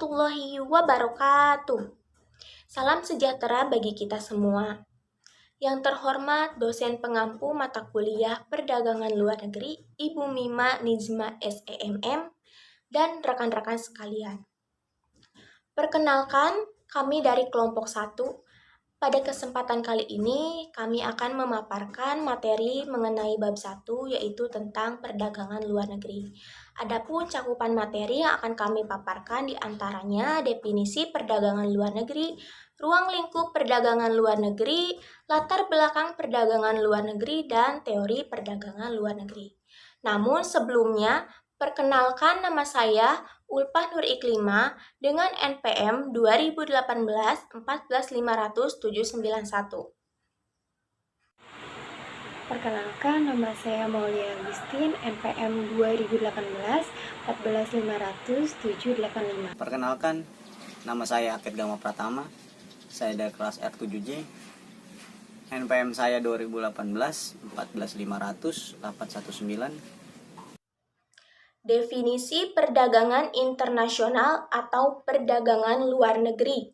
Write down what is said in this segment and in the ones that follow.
warahmatullahi wabarakatuh. Salam sejahtera bagi kita semua. Yang terhormat dosen pengampu mata kuliah Perdagangan Luar Negeri, Ibu Mima Nizma SEMM, dan rekan-rekan sekalian. Perkenalkan, kami dari kelompok 1. Pada kesempatan kali ini, kami akan memaparkan materi mengenai bab 1, yaitu tentang perdagangan luar negeri. Adapun cakupan materi yang akan kami paparkan diantaranya definisi perdagangan luar negeri, ruang lingkup perdagangan luar negeri, latar belakang perdagangan luar negeri, dan teori perdagangan luar negeri. Namun sebelumnya, perkenalkan nama saya Ulpah Nur Iklima dengan NPM 2018-14500-791. Perkenalkan, nama saya Maulia Agustin, NPM 2018-14500-785. Perkenalkan, nama saya Akid Gama Pratama, saya dari kelas R7J, NPM saya 2018-14500-819. Definisi perdagangan internasional atau perdagangan luar negeri.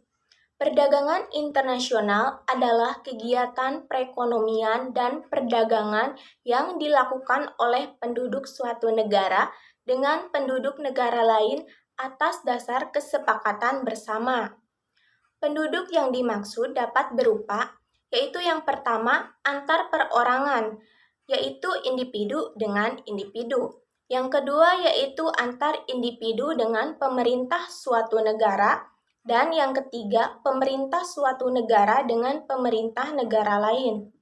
Perdagangan internasional adalah kegiatan perekonomian dan perdagangan yang dilakukan oleh penduduk suatu negara dengan penduduk negara lain atas dasar kesepakatan bersama. Penduduk yang dimaksud dapat berupa, yaitu yang pertama antar perorangan, yaitu individu dengan individu. Yang kedua yaitu antar individu dengan pemerintah suatu negara, dan yang ketiga pemerintah suatu negara dengan pemerintah negara lain.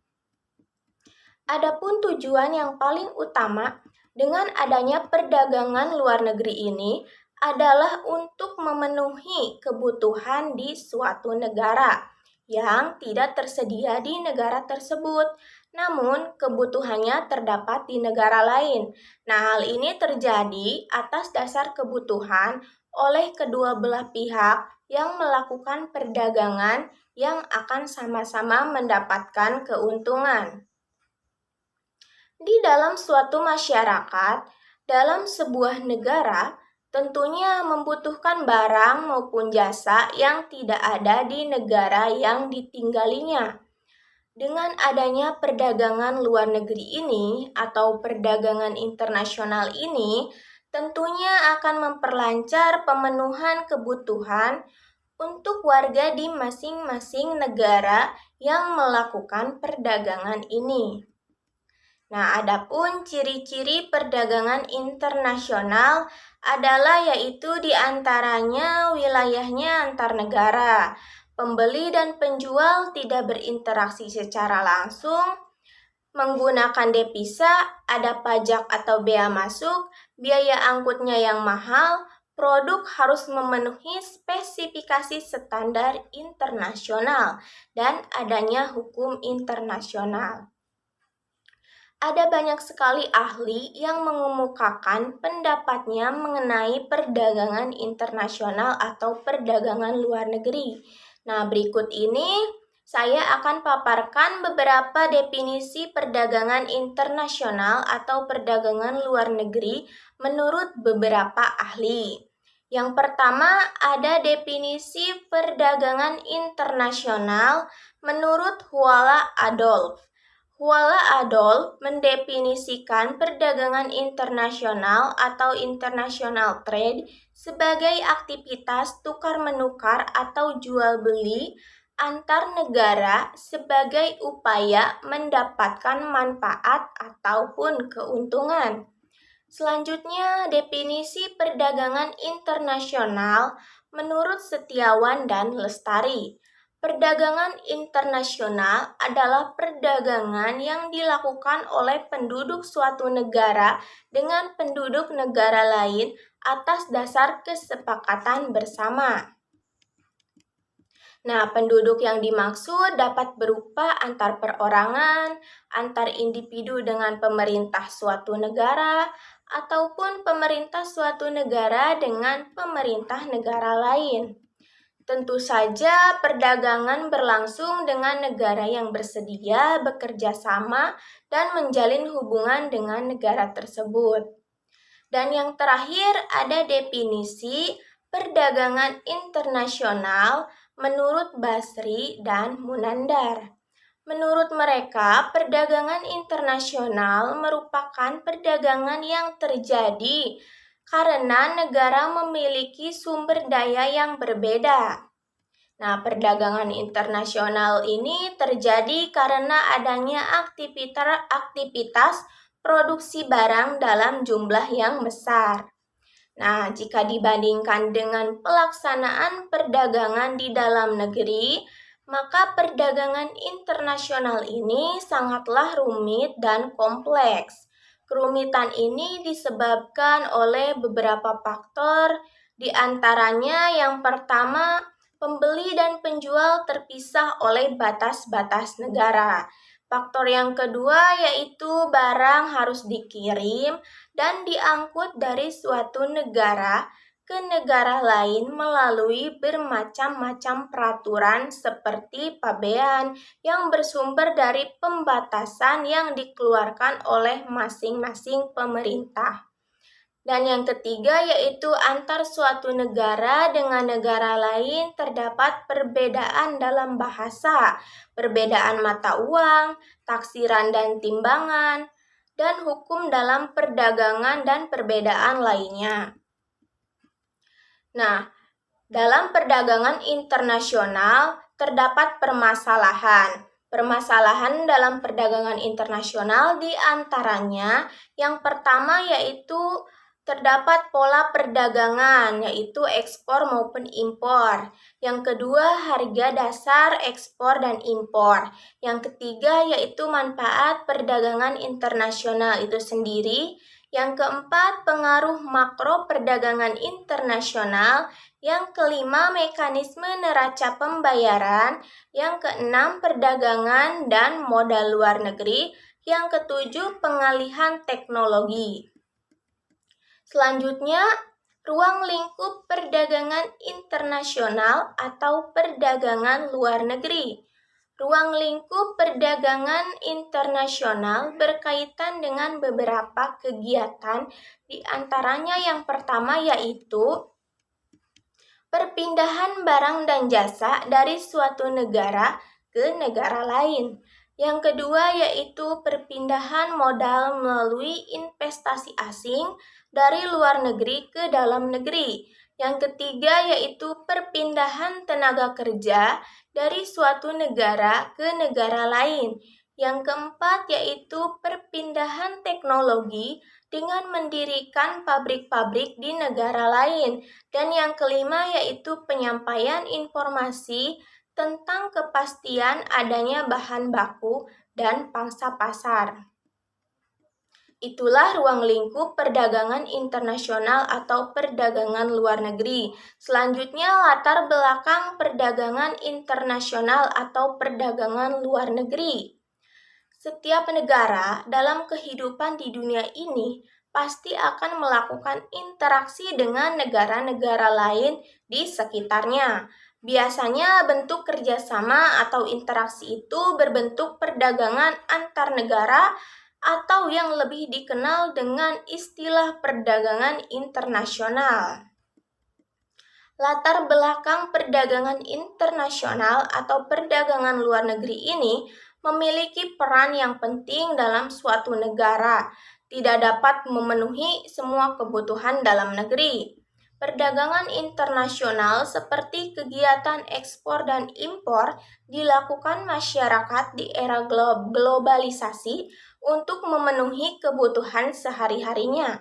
Adapun tujuan yang paling utama dengan adanya perdagangan luar negeri ini adalah untuk memenuhi kebutuhan di suatu negara yang tidak tersedia di negara tersebut, namun kebutuhannya terdapat di negara lain. Nah, hal ini terjadi atas dasar kebutuhan oleh kedua belah pihak yang melakukan perdagangan yang akan sama-sama mendapatkan keuntungan. Di dalam suatu masyarakat, dalam sebuah negara, tentunya membutuhkan barang maupun jasa yang tidak ada di negara yang ditinggalinya. Dengan adanya perdagangan luar negeri ini atau perdagangan internasional ini, tentunya akan memperlancar pemenuhan kebutuhan untuk warga di masing-masing negara yang melakukan perdagangan ini. Nah, adapun ciri-ciri perdagangan internasional adalah yaitu diantaranya wilayahnya antar negara, pembeli dan penjual tidak berinteraksi secara langsung, menggunakan devisa, ada pajak atau bea masuk, biaya angkutnya yang mahal, produk harus memenuhi spesifikasi standar internasional, dan adanya hukum internasional. Ada banyak sekali ahli yang mengemukakan pendapatnya mengenai perdagangan internasional atau perdagangan luar negeri. Nah, berikut ini saya akan paparkan beberapa definisi perdagangan internasional atau perdagangan luar negeri menurut beberapa ahli. Yang pertama ada definisi perdagangan internasional menurut Huala Adolf. Huala Adolf mendefinisikan perdagangan internasional atau international trade sebagai aktivitas tukar-menukar atau jual-beli antar negara sebagai upaya mendapatkan manfaat ataupun keuntungan. Selanjutnya, definisi perdagangan internasional menurut Setiawan dan Lestari. Perdagangan internasional adalah perdagangan yang dilakukan oleh penduduk suatu negara dengan penduduk negara lain atas dasar kesepakatan bersama. Nah, penduduk yang dimaksud dapat berupa antar perorangan, antar individu dengan pemerintah suatu negara, ataupun pemerintah suatu negara dengan pemerintah negara lain. Tentu saja perdagangan berlangsung dengan negara yang bersedia bekerja sama dan menjalin hubungan dengan negara tersebut. Dan yang terakhir ada definisi perdagangan internasional menurut Basri dan Munandar. Menurut mereka, perdagangan internasional merupakan perdagangan yang terjadi karena negara memiliki sumber daya yang berbeda. Nah, perdagangan internasional ini terjadi karena adanya aktivitas produksi barang dalam jumlah yang besar. Nah, jika dibandingkan dengan pelaksanaan perdagangan di dalam negeri, maka perdagangan internasional ini sangatlah rumit dan kompleks. Kerumitan ini disebabkan oleh beberapa faktor, di antaranya yang pertama, pembeli dan penjual terpisah oleh batas-batas negara. Faktor yang kedua yaitu barang harus dikirim dan diangkut dari suatu negara ke negara lain melalui bermacam-macam peraturan seperti pabean yang bersumber dari pembatasan yang dikeluarkan oleh masing-masing pemerintah. Dan yang ketiga yaitu antar suatu negara dengan negara lain terdapat perbedaan dalam bahasa, perbedaan mata uang, taksiran dan timbangan, dan hukum dalam perdagangan dan perbedaan lainnya. Nah, dalam perdagangan internasional terdapat permasalahan. Permasalahan dalam perdagangan internasional diantaranya yang pertama yaitu terdapat pola perdagangan yaitu ekspor maupun impor. Yang kedua harga dasar ekspor dan impor. Yang ketiga yaitu manfaat perdagangan internasional itu sendiri. Yang keempat pengaruh makro perdagangan internasional. Yang kelima mekanisme neraca pembayaran. Yang keenam perdagangan dan modal luar negeri. Yang ketujuh pengalihan teknologi. Selanjutnya, ruang lingkup perdagangan internasional atau perdagangan luar negeri. Ruang lingkup perdagangan internasional berkaitan dengan beberapa kegiatan, di antaranya yang pertama yaitu perpindahan barang dan jasa dari suatu negara ke negara lain. Yang kedua yaitu perpindahan modal melalui investasi asing dari luar negeri ke dalam negeri. Yang ketiga yaitu perpindahan tenaga kerja dari suatu negara ke negara lain. Yang keempat yaitu perpindahan teknologi dengan mendirikan pabrik-pabrik di negara lain. Dan yang kelima yaitu penyampaian informasi tentang kepastian adanya bahan baku dan pangsa pasar. Itulah ruang lingkup perdagangan internasional atau perdagangan luar negeri. Selanjutnya latar belakang perdagangan internasional atau perdagangan luar negeri. Setiap negara dalam kehidupan di dunia ini pasti akan melakukan interaksi dengan negara-negara lain di sekitarnya. Biasanya bentuk kerjasama atau interaksi itu berbentuk perdagangan antar negara atau yang lebih dikenal dengan istilah perdagangan internasional. Latar belakang perdagangan internasional atau perdagangan luar negeri ini memiliki peran yang penting dalam suatu negara, tidak dapat memenuhi semua kebutuhan dalam negeri. Perdagangan internasional seperti kegiatan ekspor dan impor dilakukan masyarakat di era globalisasi untuk memenuhi kebutuhan sehari-harinya.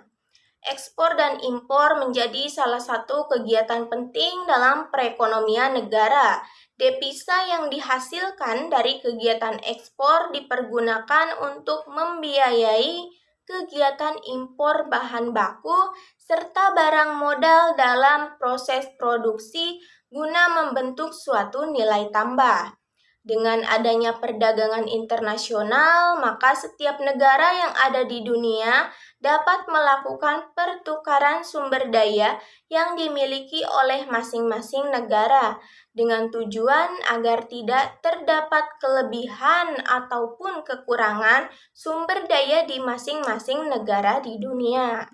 Ekspor dan impor menjadi salah satu kegiatan penting dalam perekonomian negara. Devisa yang dihasilkan dari kegiatan ekspor dipergunakan untuk membiayai kegiatan impor bahan baku serta barang modal dalam proses produksi guna membentuk suatu nilai tambah. Dengan adanya perdagangan internasional, maka setiap negara yang ada di dunia dapat melakukan pertukaran sumber daya yang dimiliki oleh masing-masing negara dengan tujuan agar tidak terdapat kelebihan ataupun kekurangan sumber daya di masing-masing negara di dunia.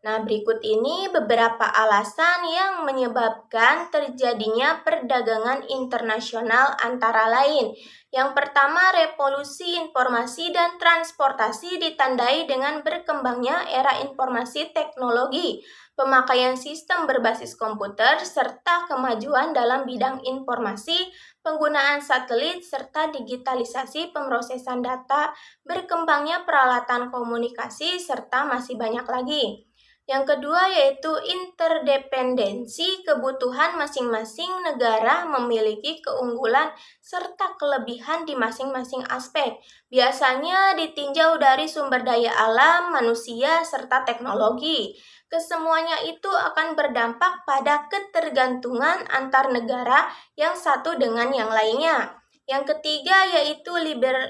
Nah, berikut ini beberapa alasan yang menyebabkan terjadinya perdagangan internasional antara lain. Yang pertama, revolusi informasi dan transportasi ditandai dengan berkembangnya era informasi teknologi, pemakaian sistem berbasis komputer, serta kemajuan dalam bidang informasi, penggunaan satelit, serta digitalisasi pemrosesan data, berkembangnya peralatan komunikasi, serta masih banyak lagi. Yang kedua yaitu interdependensi, kebutuhan masing-masing negara memiliki keunggulan serta kelebihan di masing-masing aspek. Biasanya ditinjau dari sumber daya alam, manusia, serta teknologi. Kesemuanya itu akan berdampak pada ketergantungan antar negara yang satu dengan yang lainnya. Yang ketiga yaitu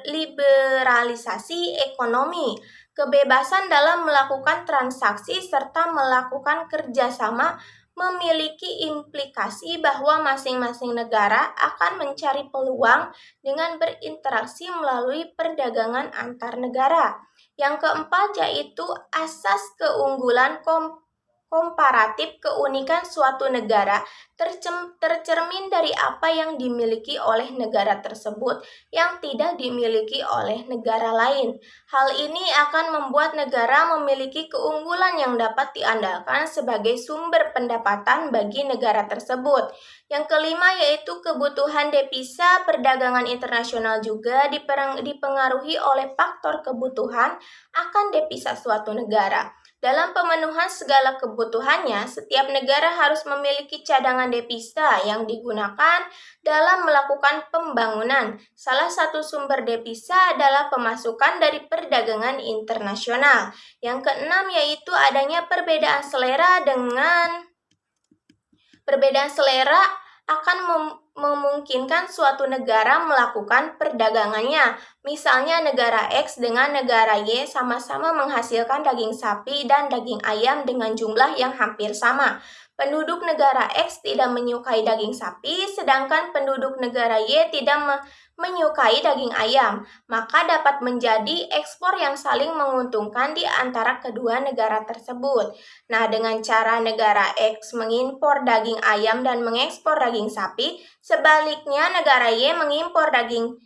liberalisasi ekonomi. Kebebasan dalam melakukan transaksi serta melakukan kerjasama memiliki implikasi bahwa masing-masing negara akan mencari peluang dengan berinteraksi melalui perdagangan antar negara. Yang keempat yaitu asas keunggulan komparatif, keunikan suatu negara tercermin dari apa yang dimiliki oleh negara tersebut yang tidak dimiliki oleh negara lain. Hal ini akan membuat negara memiliki keunggulan yang dapat diandalkan sebagai sumber pendapatan bagi negara tersebut. Yang kelima yaitu kebutuhan devisa. Perdagangan internasional juga dipengaruhi oleh faktor kebutuhan akan devisa suatu negara. Dalam pemenuhan segala kebutuhannya, setiap negara harus memiliki cadangan devisa yang digunakan dalam melakukan pembangunan. Salah satu sumber devisa adalah pemasukan dari perdagangan internasional. Yang keenam yaitu adanya perbedaan selera akan memungkinkan suatu negara melakukan perdagangannya. Misalnya negara X dengan negara Y sama-sama menghasilkan daging sapi dan daging ayam dengan jumlah yang hampir sama. Penduduk negara X tidak menyukai daging sapi, sedangkan penduduk negara Y tidak menyukai daging ayam. Maka dapat menjadi ekspor yang saling menguntungkan di antara kedua negara tersebut. Nah, dengan cara negara X mengimpor daging ayam dan mengekspor daging sapi, sebaliknya negara Y mengimpor daging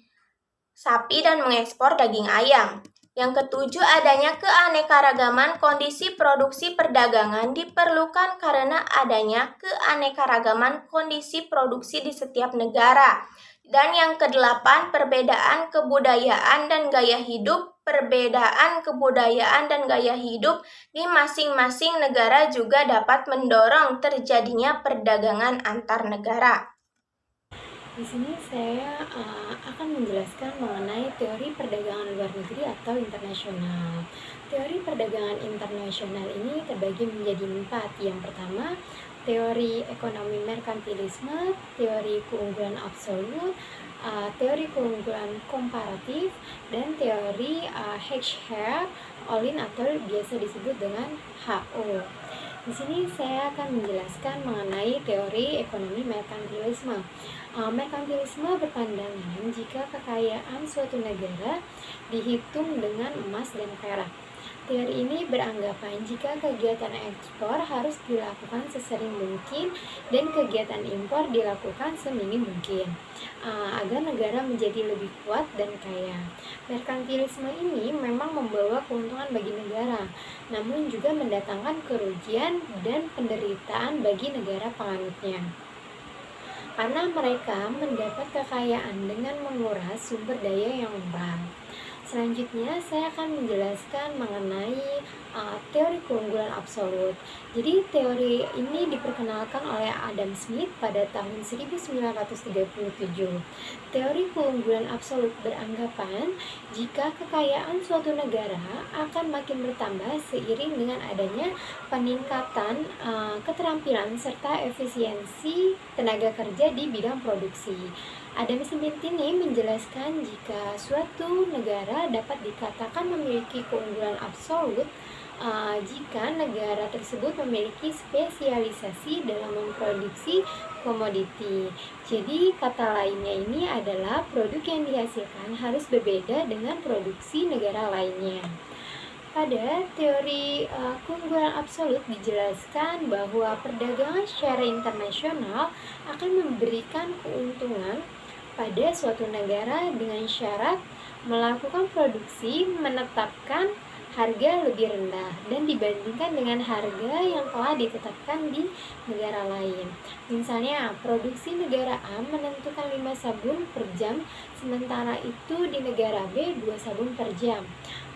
sapi dan mengekspor daging ayam. Yang ketujuh, adanya keanekaragaman kondisi produksi perdagangan diperlukan karena adanya keanekaragaman kondisi produksi di setiap negara. Dan yang kedelapan, perbedaan kebudayaan dan gaya hidup. Perbedaan kebudayaan dan gaya hidup di masing-masing negara juga dapat mendorong terjadinya perdagangan antar negara. Di sini saya akan menjelaskan mengenai teori perdagangan luar negeri atau internasional. Teori perdagangan internasional ini terbagi menjadi 4. Yang pertama, teori ekonomi merkantilisme, teori keunggulan absolut, teori keunggulan komparatif, dan teori Hedge-Olin atau biasa disebut dengan HO. Di sini saya akan menjelaskan mengenai teori ekonomi merkantilisme. Merkantilisme berpandangan jika kekayaan suatu negara dihitung dengan emas dan perak. Teori ini beranggapan jika kegiatan ekspor harus dilakukan sesering mungkin dan kegiatan impor dilakukan seminim mungkin agar negara menjadi lebih kuat dan kaya. Merkantilisme ini memang membawa keuntungan bagi negara, namun juga mendatangkan kerugian dan penderitaan bagi negara penganutnya. Karena mereka mendapat kekayaan dengan menguras sumber daya yang murah. Selanjutnya saya akan menjelaskan mengenai teori keunggulan absolut. Jadi teori ini diperkenalkan oleh Adam Smith pada tahun 1937. Teori keunggulan absolut beranggapan jika kekayaan suatu negara akan makin bertambah seiring dengan adanya peningkatan keterampilan serta efisiensi tenaga kerja di bidang produksi. Adam Smith ini menjelaskan jika suatu negara dapat dikatakan memiliki keunggulan absolut jika negara tersebut memiliki spesialisasi dalam memproduksi komoditi. Jadi kata lainnya ini adalah produk yang dihasilkan harus berbeda dengan produksi negara lainnya. Pada teori keunggulan absolut dijelaskan bahwa perdagangan secara internasional akan memberikan keuntungan pada suatu negara dengan syarat melakukan produksi menetapkan harga lebih rendah dan dibandingkan dengan harga yang telah ditetapkan di negara lain. Misalnya, produksi negara A menentukan 5 sabun per jam, sementara itu di negara B 2 sabun per jam.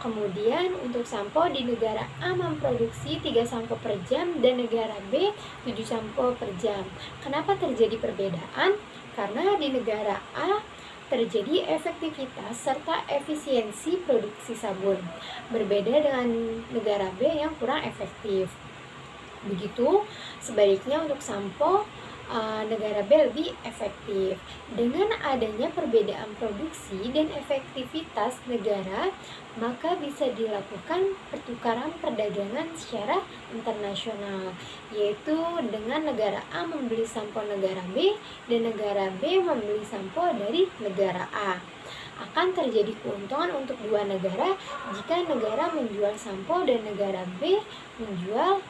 Kemudian untuk sampo di negara A memproduksi 3 sampo per jam dan negara B 7 sampo per jam. Kenapa terjadi perbedaan? Karena di negara A terjadi efektivitas serta efisiensi produksi sabun, berbeda dengan negara B yang kurang efektif. Begitu sebaliknya untuk sampo, negara B lebih efektif. Dengan adanya perbedaan produksi dan efektivitas negara, maka bisa dilakukan pertukaran perdagangan secara internasional, yaitu dengan negara A membeli sampo negara B dan negara B membeli sampo dari negara A. Akan terjadi keuntungan untuk dua negara jika negara menjual sampo dan negara B menjual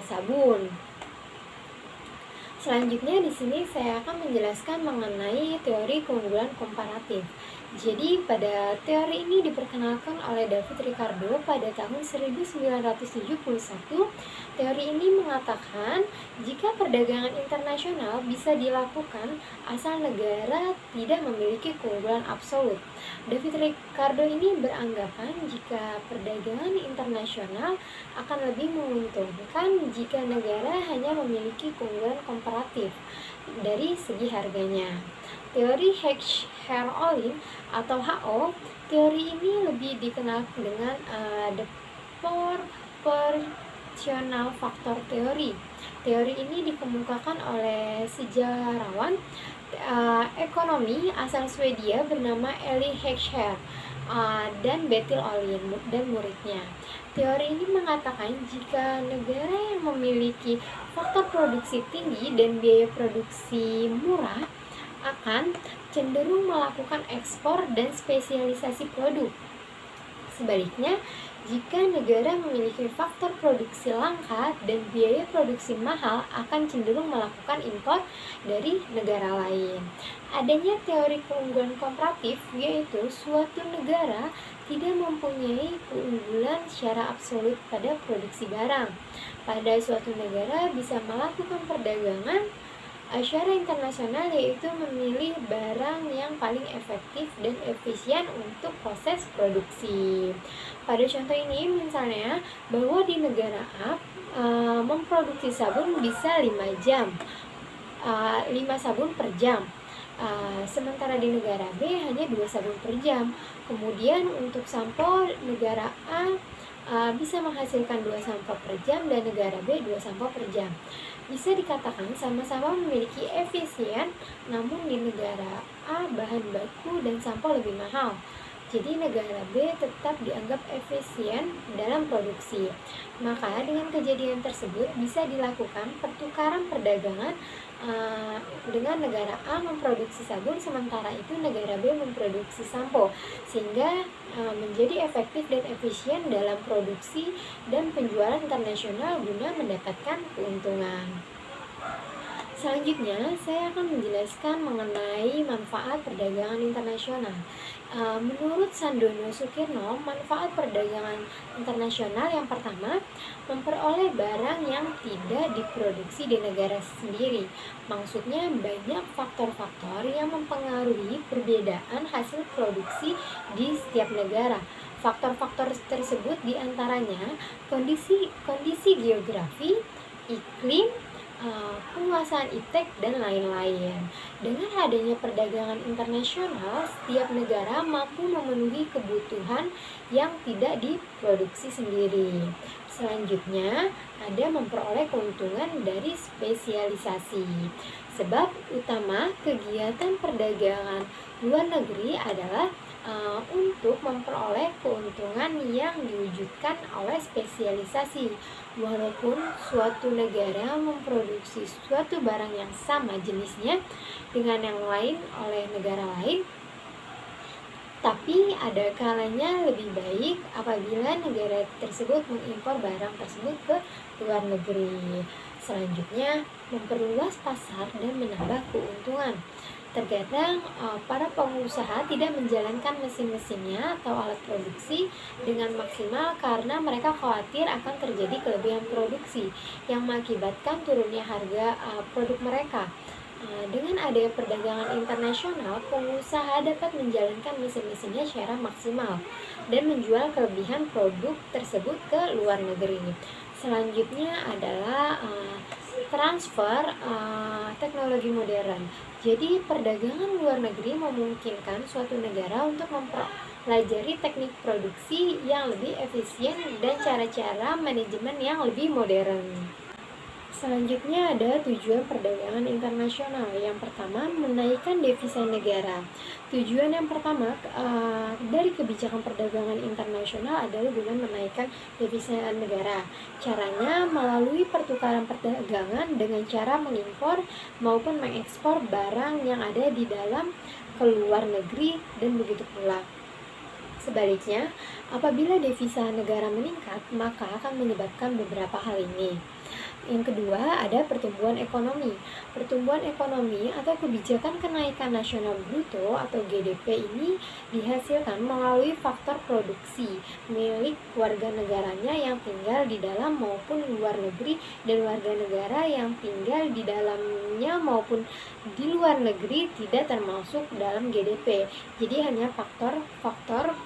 sabun. Selanjutnya di sini saya akan menjelaskan mengenai teori keunggulan komparatif. Jadi pada teori ini diperkenalkan oleh David Ricardo pada tahun 1971. Teori ini mengatakan jika perdagangan internasional bisa dilakukan asal negara tidak memiliki keunggulan absolut. David Ricardo ini beranggapan jika perdagangan internasional akan lebih menguntungkan jika negara hanya memiliki keunggulan komparatif dari segi harganya. Teori Hertz-Ohlin atau HO, teori ini lebih dikenal dengan the proportional factor theory. Teori ini dikemukakan oleh sejarawan ekonomi asal Swedia bernama Eli Heckscher dan Bertil Ohlin dan muridnya. Teori ini mengatakan jika negara yang memiliki faktor produksi tinggi dan biaya produksi murah akan cenderung melakukan ekspor dan spesialisasi produk. Sebaliknya, jika negara memiliki faktor produksi langka dan biaya produksi mahal akan cenderung melakukan impor dari negara lain. Adanya teori keunggulan komparatif yaitu suatu negara tidak mempunyai keunggulan secara absolut pada produksi barang. Pada suatu negara bisa melakukan perdagangan secara internasional yaitu memilih barang yang paling efektif dan efisien untuk proses produksi. Pada contoh ini misalnya bahwa di negara A memproduksi sabun bisa 5 jam, 5 sabun per jam. Sementara di negara B hanya 2 sabun per jam. Kemudian untuk sampo negara A bisa menghasilkan 2 sampo per jam dan negara B 2 sampo per jam. Bisa dikatakan sama-sama memiliki efisien, namun di negara A bahan baku dan sampo lebih mahal. Jadi negara B tetap dianggap efisien dalam produksi. Maka dengan kejadian tersebut bisa dilakukan pertukaran perdagangan dengan negara A memproduksi sabun sementara itu negara B memproduksi sampo, sehingga menjadi efektif dan efisien dalam produksi dan penjualan internasional guna mendapatkan keuntungan. Selanjutnya, saya akan menjelaskan mengenai manfaat perdagangan internasional. Menurut Sandono Sukirno, manfaat perdagangan internasional yang pertama, memperoleh barang yang tidak diproduksi di negara sendiri. Maksudnya banyak faktor-faktor yang mempengaruhi perbedaan hasil produksi di setiap negara. Faktor-faktor tersebut diantaranya kondisi geografi, iklim, penguasaan iptek, dan lain-lain. Dengan adanya perdagangan internasional, setiap negara mampu memenuhi kebutuhan yang tidak diproduksi sendiri. Selanjutnya, ada memperoleh keuntungan dari spesialisasi. Sebab utama kegiatan perdagangan luar negeri adalah untuk memperoleh keuntungan yang diwujudkan oleh spesialisasi. Walaupun suatu negara memproduksi suatu barang yang sama jenisnya dengan yang lain oleh negara lain, Tapi ada kalanya lebih baik apabila negara tersebut mengimpor barang tersebut ke luar negeri. Selanjutnya, memperluas pasar dan menambah keuntungan. Terkadang para pengusaha tidak menjalankan mesin-mesinnya atau alat produksi dengan maksimal karena mereka khawatir akan terjadi kelebihan produksi yang mengakibatkan turunnya harga produk mereka. Dengan adanya perdagangan internasional, pengusaha dapat menjalankan mesin-mesinnya secara maksimal dan menjual kelebihan produk tersebut ke luar negeri. Selanjutnya adalah transfer teknologi modern. Jadi, perdagangan luar negeri memungkinkan suatu negara untuk mempelajari teknik produksi yang lebih efisien dan cara-cara manajemen yang lebih modern. Selanjutnya ada tujuan perdagangan internasional. Yang pertama, menaikkan devisa negara. Tujuan yang pertama dari kebijakan perdagangan internasional adalah guna menaikkan devisa negara. Caranya melalui pertukaran perdagangan dengan cara mengimpor maupun mengekspor barang yang ada di dalam ke luar negeri dan begitu pula sebaliknya. Apabila devisa negara meningkat, maka akan menyebabkan beberapa hal ini. Yang kedua, ada pertumbuhan ekonomi. Pertumbuhan ekonomi atau kebijakan kenaikan nasional bruto atau GDP ini dihasilkan melalui faktor produksi milik warga negaranya yang tinggal di dalam maupun luar negeri dan warga negara yang tinggal di dalamnya maupun di luar negeri tidak termasuk dalam GDP. Jadi hanya faktor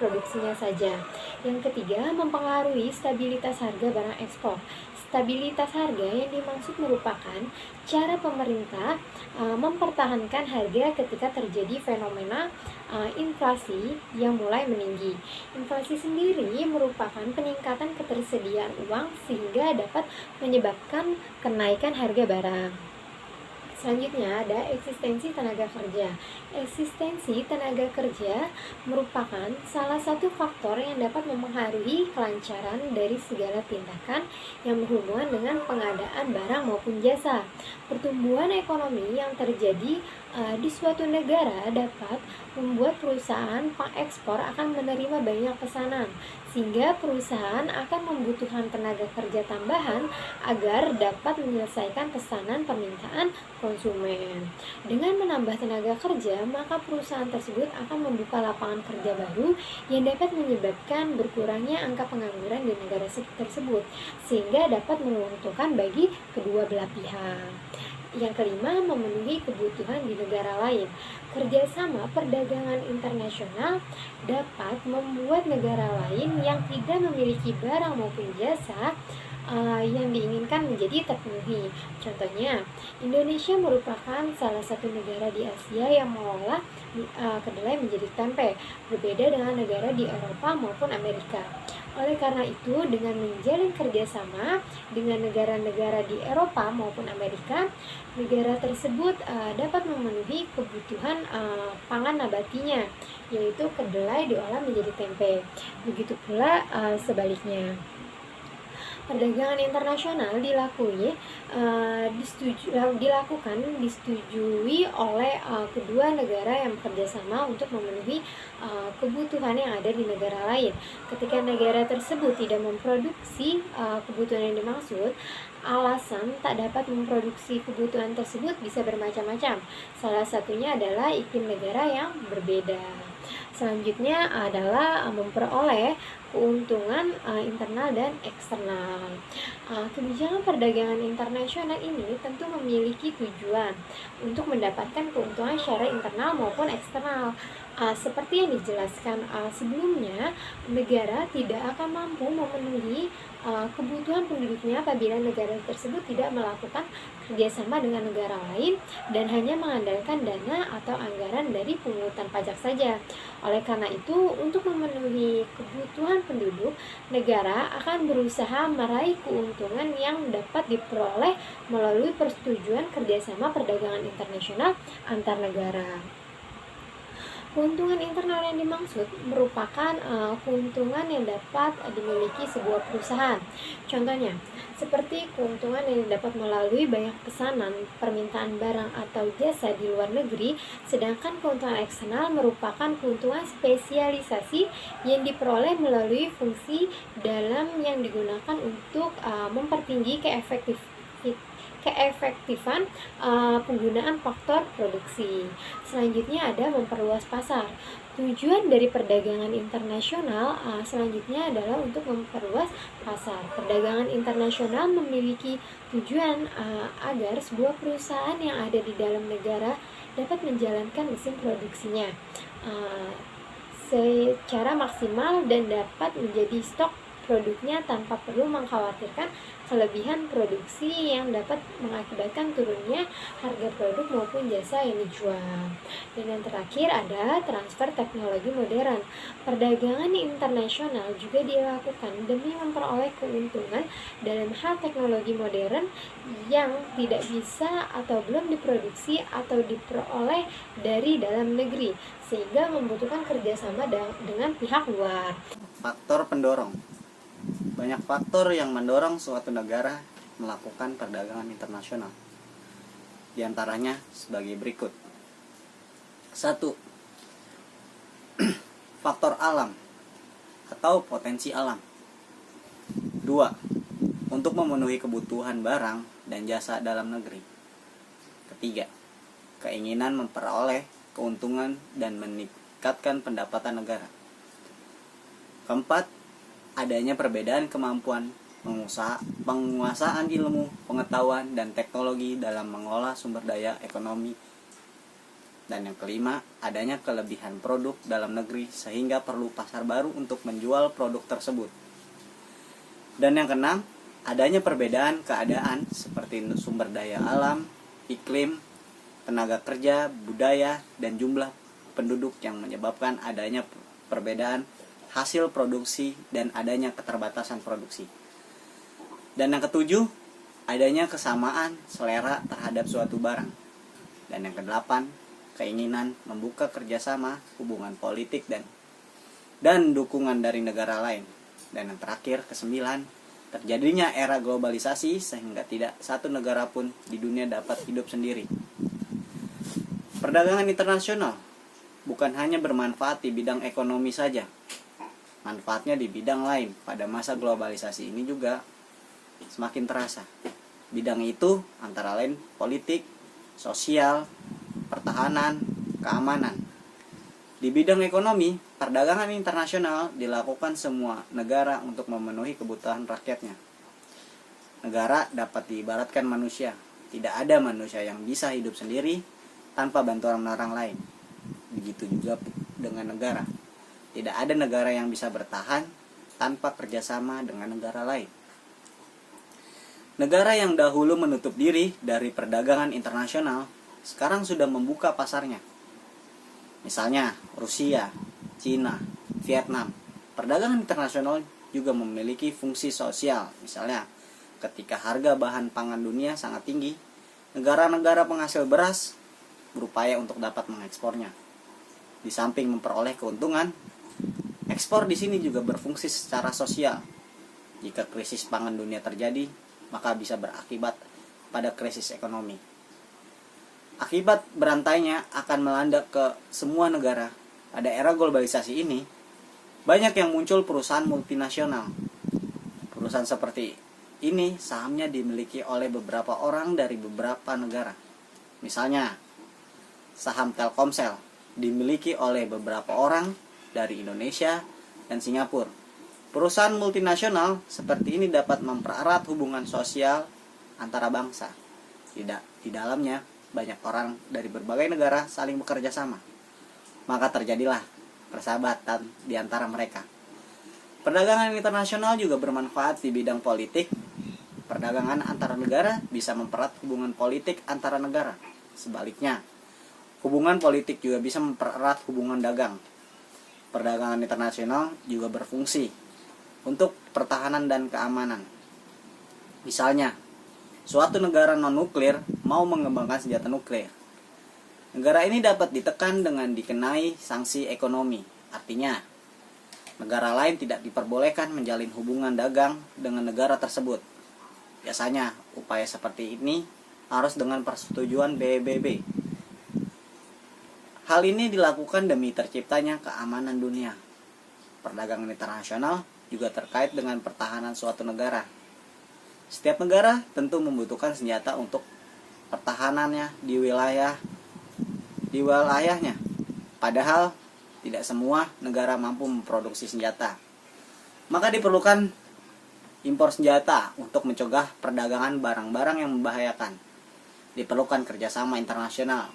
produksinya saja. Yang ketiga, mempengaruhi stabilitas harga barang ekspor. Stabilitas harga yang dimaksud merupakan cara pemerintah mempertahankan harga ketika terjadi fenomena inflasi yang mulai meninggi. Inflasi sendiri merupakan peningkatan ketersediaan uang sehingga dapat menyebabkan kenaikan harga barang. Selanjutnya ada eksistensi tenaga kerja. Eksistensi tenaga kerja merupakan salah satu faktor yang dapat mempengaruhi kelancaran dari segala tindakan yang berhubungan dengan pengadaan barang maupun jasa. Pertumbuhan ekonomi yang terjadi di suatu negara dapat membuat perusahaan pengekspor akan menerima banyak pesanan, sehingga perusahaan akan membutuhkan tenaga kerja tambahan agar dapat menyelesaikan pesanan permintaan konsumen. Dengan menambah tenaga kerja, maka perusahaan tersebut akan membuka lapangan kerja baru yang dapat menyebabkan berkurangnya angka pengangguran di negara tersebut, sehingga dapat menguntungkan bagi kedua belah pihak. Yang kelima, memenuhi kebutuhan di negara lain. Kerjasama perdagangan internasional dapat membuat negara lain yang tidak memiliki barang maupun jasa yang diinginkan menjadi terpenuhi. Contohnya, Indonesia merupakan salah satu negara di Asia yang mengolah kedelai menjadi tempe, berbeda dengan negara di Eropa maupun Amerika. Oleh karena itu, dengan menjalin kerjasama dengan negara-negara di Eropa maupun Amerika, negara tersebut dapat memenuhi kebutuhan pangan nabatinya, yaitu kedelai diolah menjadi tempe. Begitu pula sebaliknya. Perdagangan internasional disetujui oleh kedua negara yang bekerjasama untuk memenuhi kebutuhan yang ada di negara lain. Ketika negara tersebut tidak memproduksi kebutuhan yang dimaksud, alasan tak dapat memproduksi kebutuhan tersebut bisa bermacam-macam. Salah satunya adalah iklim negara yang berbeda. Selanjutnya adalah memperoleh keuntungan internal dan eksternal. Kebijakan perdagangan internasional ini tentu memiliki tujuan untuk mendapatkan keuntungan secara internal maupun eksternal. Seperti yang dijelaskan sebelumnya, negara tidak akan mampu memenuhi kebutuhan penduduknya apabila negara tersebut tidak melakukan kerjasama dengan negara lain dan hanya mengandalkan dana atau anggaran dari pungutan pajak saja. Oleh karena itu, untuk memenuhi kebutuhan penduduk, negara akan berusaha meraih keuntungan yang dapat diperoleh melalui persetujuan kerjasama perdagangan internasional antar negara. Keuntungan internal yang dimaksud merupakan keuntungan yang dapat dimiliki sebuah perusahaan. Contohnya, seperti keuntungan yang didapat melalui banyak pesanan, permintaan barang atau jasa di luar negeri, sedangkan keuntungan eksternal merupakan keuntungan spesialisasi yang diperoleh melalui fungsi dalam yang digunakan untuk mempertinggi keefektifan penggunaan faktor produksi. Selanjutnya ada memperluas pasar. Tujuan dari perdagangan internasional selanjutnya adalah untuk memperluas pasar. Perdagangan internasional memiliki tujuan agar sebuah perusahaan yang ada di dalam negara dapat menjalankan mesin produksinya secara maksimal dan dapat menjadi stok produknya tanpa perlu mengkhawatirkan kelebihan produksi yang dapat mengakibatkan turunnya harga produk maupun jasa yang dijual. Dan yang terakhir ada transfer teknologi modern. Perdagangan internasional juga dilakukan demi memperoleh keuntungan dalam hal teknologi modern yang tidak bisa atau belum diproduksi atau diperoleh dari dalam negeri, sehingga membutuhkan kerjasama dengan pihak luar. Faktor pendorong. Banyak faktor yang mendorong suatu negara melakukan perdagangan internasional. Di antaranya sebagai berikut. 1. Faktor alam atau potensi alam. 2. Untuk memenuhi kebutuhan barang dan jasa dalam negeri. 3. Keinginan memperoleh keuntungan dan meningkatkan pendapatan negara. 4. Adanya perbedaan kemampuan penguasaan ilmu, pengetahuan, dan teknologi dalam mengolah sumber daya ekonomi. Dan yang kelima, adanya kelebihan produk dalam negeri sehingga perlu pasar baru untuk menjual produk tersebut. Dan yang keenam, adanya perbedaan keadaan seperti sumber daya alam, iklim, tenaga kerja, budaya, dan jumlah penduduk yang menyebabkan adanya perbedaan hasil produksi dan adanya keterbatasan produksi. Dan yang ketujuh, adanya kesamaan selera terhadap suatu barang. Dan yang kedelapan, keinginan membuka kerjasama, hubungan politik dan dukungan dari negara lain. Dan yang terakhir, kesembilan, terjadinya era globalisasi sehingga tidak satu negara pun di dunia dapat hidup sendiri. Perdagangan internasional bukan hanya bermanfaat di bidang ekonomi saja. Manfaatnya di bidang lain pada masa globalisasi ini juga semakin terasa. Bidang itu antara lain politik, sosial, pertahanan, keamanan. Di bidang ekonomi, perdagangan internasional dilakukan semua negara untuk memenuhi kebutuhan rakyatnya. Negara dapat diibaratkan manusia. Tidak ada manusia yang bisa hidup sendiri tanpa bantuan orang lain. Begitu juga dengan negara. Tidak ada negara yang bisa bertahan tanpa kerjasama dengan negara lain. Negara yang dahulu menutup diri dari perdagangan internasional, sekarang sudah membuka pasarnya. Misalnya Rusia, Cina, Vietnam. Perdagangan internasional juga memiliki fungsi sosial. Misalnya, ketika harga bahan pangan dunia sangat tinggi, negara-negara penghasil beras berupaya untuk dapat mengekspornya. Di samping memperoleh keuntungan, ekspor di sini juga berfungsi secara sosial. Jika krisis pangan dunia terjadi, maka bisa berakibat pada krisis ekonomi. Akibat berantainya akan melanda ke semua negara. Pada era globalisasi ini, banyak yang muncul perusahaan multinasional. Perusahaan seperti ini sahamnya dimiliki oleh beberapa orang dari beberapa negara. Misalnya, saham Telkomsel dimiliki oleh beberapa orang dari Indonesia dan Singapura. Perusahaan multinasional seperti ini dapat mempererat hubungan sosial antara bangsa. Di dalamnya banyak orang dari berbagai negara saling bekerja sama. Maka terjadilah persahabatan di antara mereka. Perdagangan internasional juga bermanfaat di bidang politik. Perdagangan antara negara bisa mempererat hubungan politik antara negara. Sebaliknya, hubungan politik juga bisa mempererat hubungan dagang. Perdagangan internasional juga berfungsi untuk pertahanan dan keamanan. Misalnya, suatu negara non-nuklir mau mengembangkan senjata nuklir. Negara ini dapat ditekan dengan dikenai sanksi ekonomi. Artinya, negara lain tidak diperbolehkan menjalin hubungan dagang dengan negara tersebut. Biasanya, upaya seperti ini harus dengan persetujuan PBB. Hal ini dilakukan demi terciptanya keamanan dunia. Perdagangan internasional juga terkait dengan pertahanan suatu negara. Setiap negara tentu membutuhkan senjata untuk pertahanannya di wilayahnya. Padahal tidak semua negara mampu memproduksi senjata. Maka diperlukan impor senjata untuk mencegah perdagangan barang-barang yang membahayakan. Diperlukan kerjasama internasional.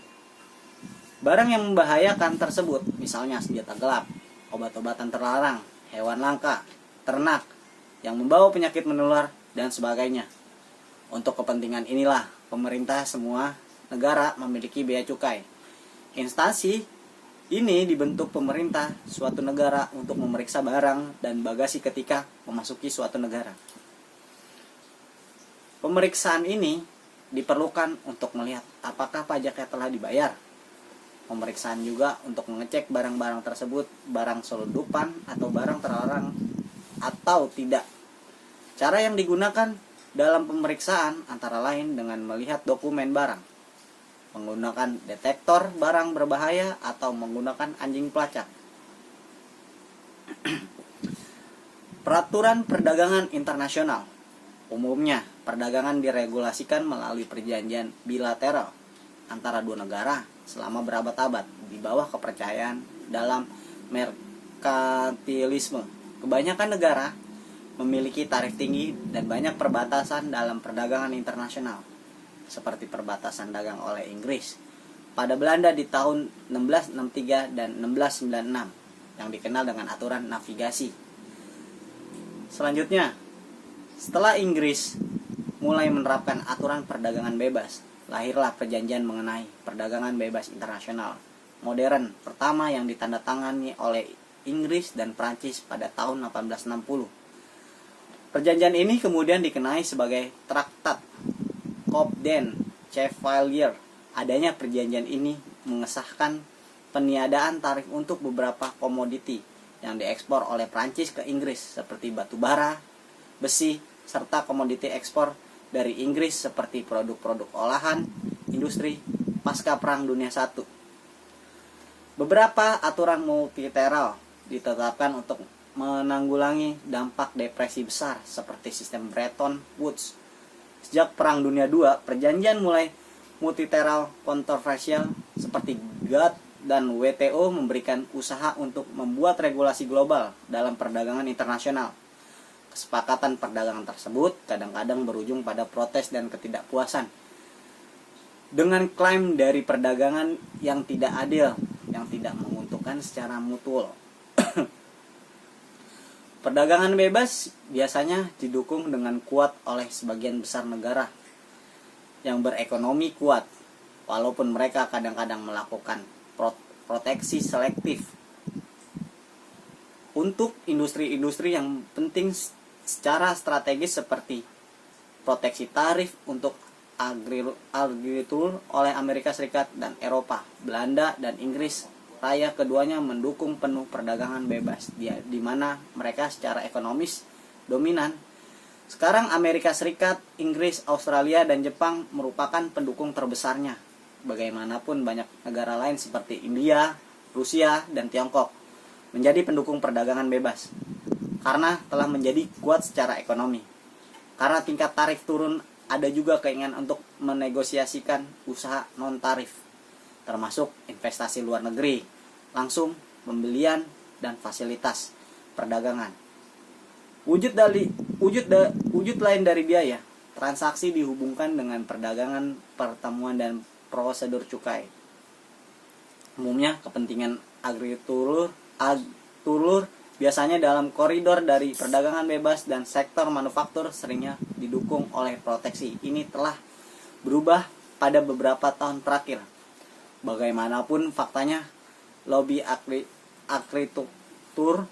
Barang yang membahayakan tersebut, misalnya senjata gelap, obat-obatan terlarang, hewan langka, ternak yang membawa penyakit menular, dan sebagainya. Untuk kepentingan inilah pemerintah semua negara memiliki bea cukai. Instansi ini dibentuk pemerintah suatu negara untuk memeriksa barang dan bagasi ketika memasuki suatu negara. Pemeriksaan ini diperlukan untuk melihat apakah pajaknya telah dibayar. Pemeriksaan juga untuk mengecek barang-barang tersebut barang selundupan atau barang terlarang atau tidak. Cara yang digunakan dalam pemeriksaan antara lain dengan melihat dokumen barang, menggunakan detektor barang berbahaya, atau menggunakan anjing pelacak. Peraturan perdagangan internasional. Umumnya, perdagangan diregulasikan melalui perjanjian bilateral antara dua negara selama berabad-abad di bawah kepercayaan dalam merkantilisme. Kebanyakan negara memiliki tarif tinggi dan banyak perbatasan dalam perdagangan internasional, seperti perbatasan dagang oleh Inggris pada Belanda di tahun 1663 dan 1696 yang dikenal dengan aturan navigasi. Selanjutnya, setelah Inggris mulai menerapkan aturan perdagangan bebas, lahirlah perjanjian mengenai perdagangan bebas internasional modern pertama yang ditandatangani oleh Inggris dan Prancis pada tahun 1860. Perjanjian ini kemudian dikenai sebagai Traktat Cobden-Chevalier. Adanya perjanjian ini mengesahkan peniadaan tarif untuk beberapa komoditi yang diekspor oleh Prancis ke Inggris seperti batu bara, besi, serta komoditi ekspor dari Inggris seperti produk-produk olahan industri pasca Perang Dunia I. Beberapa aturan multilateral ditetapkan untuk menanggulangi dampak depresi besar seperti sistem Bretton Woods. Sejak Perang Dunia II, perjanjian mulai multilateral kontroversial seperti GATT dan WTO memberikan usaha untuk membuat regulasi global dalam perdagangan internasional. Kesepakatan perdagangan tersebut kadang-kadang berujung pada protes dan ketidakpuasan dengan klaim dari perdagangan yang tidak adil, yang tidak menguntungkan secara mutual. Perdagangan bebas biasanya didukung dengan kuat oleh sebagian besar negara yang berekonomi kuat, walaupun mereka kadang-kadang melakukan proteksi selektif untuk industri-industri yang penting secara strategis seperti proteksi tarif untuk agrikultur oleh Amerika Serikat dan Eropa. Belanda dan Inggris Raya keduanya mendukung penuh perdagangan bebas, di mana mereka secara ekonomis dominan. Sekarang Amerika Serikat, Inggris, Australia, dan Jepang merupakan pendukung terbesarnya. Bagaimanapun banyak negara lain seperti India, Rusia, dan Tiongkok menjadi pendukung perdagangan bebas karena telah menjadi kuat secara ekonomi. Karena tingkat tarif turun, ada juga keinginan untuk menegosiasikan usaha non-tarif, termasuk investasi luar negeri, langsung, pembelian, dan fasilitas perdagangan. Wujud lain dari biaya, transaksi dihubungkan dengan perdagangan, pertemuan, dan prosedur cukai. Umumnya kepentingan agrikultur biasanya dalam koridor dari perdagangan bebas dan sektor manufaktur seringnya didukung oleh proteksi. Ini telah berubah pada beberapa tahun terakhir. Bagaimanapun faktanya, lobby agrikultur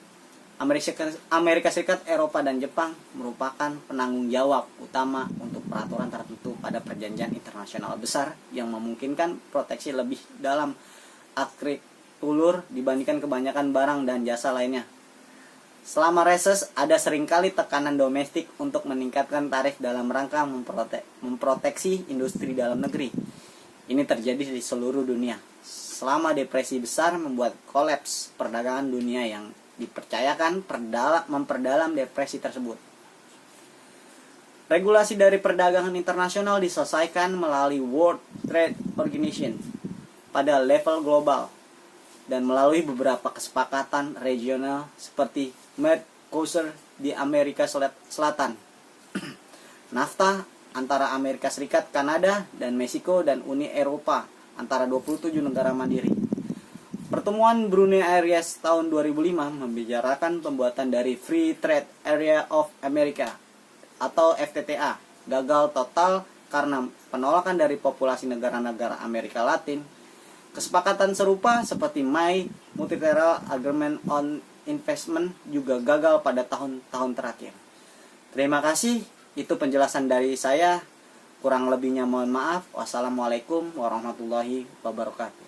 Amerika Serikat, Eropa, dan Jepang merupakan penanggung jawab utama untuk peraturan tertentu pada perjanjian internasional besar yang memungkinkan proteksi lebih dalam agrikultur dibandingkan kebanyakan barang dan jasa lainnya. Selama reses, ada seringkali tekanan domestik untuk meningkatkan tarif dalam rangka memproteksi industri dalam negeri. Ini terjadi di seluruh dunia. Selama depresi besar membuat kolaps perdagangan dunia yang dipercayakan memperdalam depresi tersebut. Regulasi dari perdagangan internasional diselesaikan melalui World Trade Organization pada level global dan melalui beberapa kesepakatan regional seperti Mercosur di Amerika Selatan, NAFTA antara Amerika Serikat, Kanada, dan Meksiko dan Uni Eropa antara 27 negara mandiri. Pertemuan Brunei Areas tahun 2005 membicarakan pembuatan dari Free Trade Area of America atau FTTA gagal total karena penolakan dari populasi negara-negara Amerika Latin. Kesepakatan serupa seperti Multilateral Agreement on Investment juga gagal pada tahun-tahun terakhir. Terima kasih, itu penjelasan dari saya. Kurang lebihnya mohon maaf. Wassalamualaikum warahmatullahi wabarakatuh.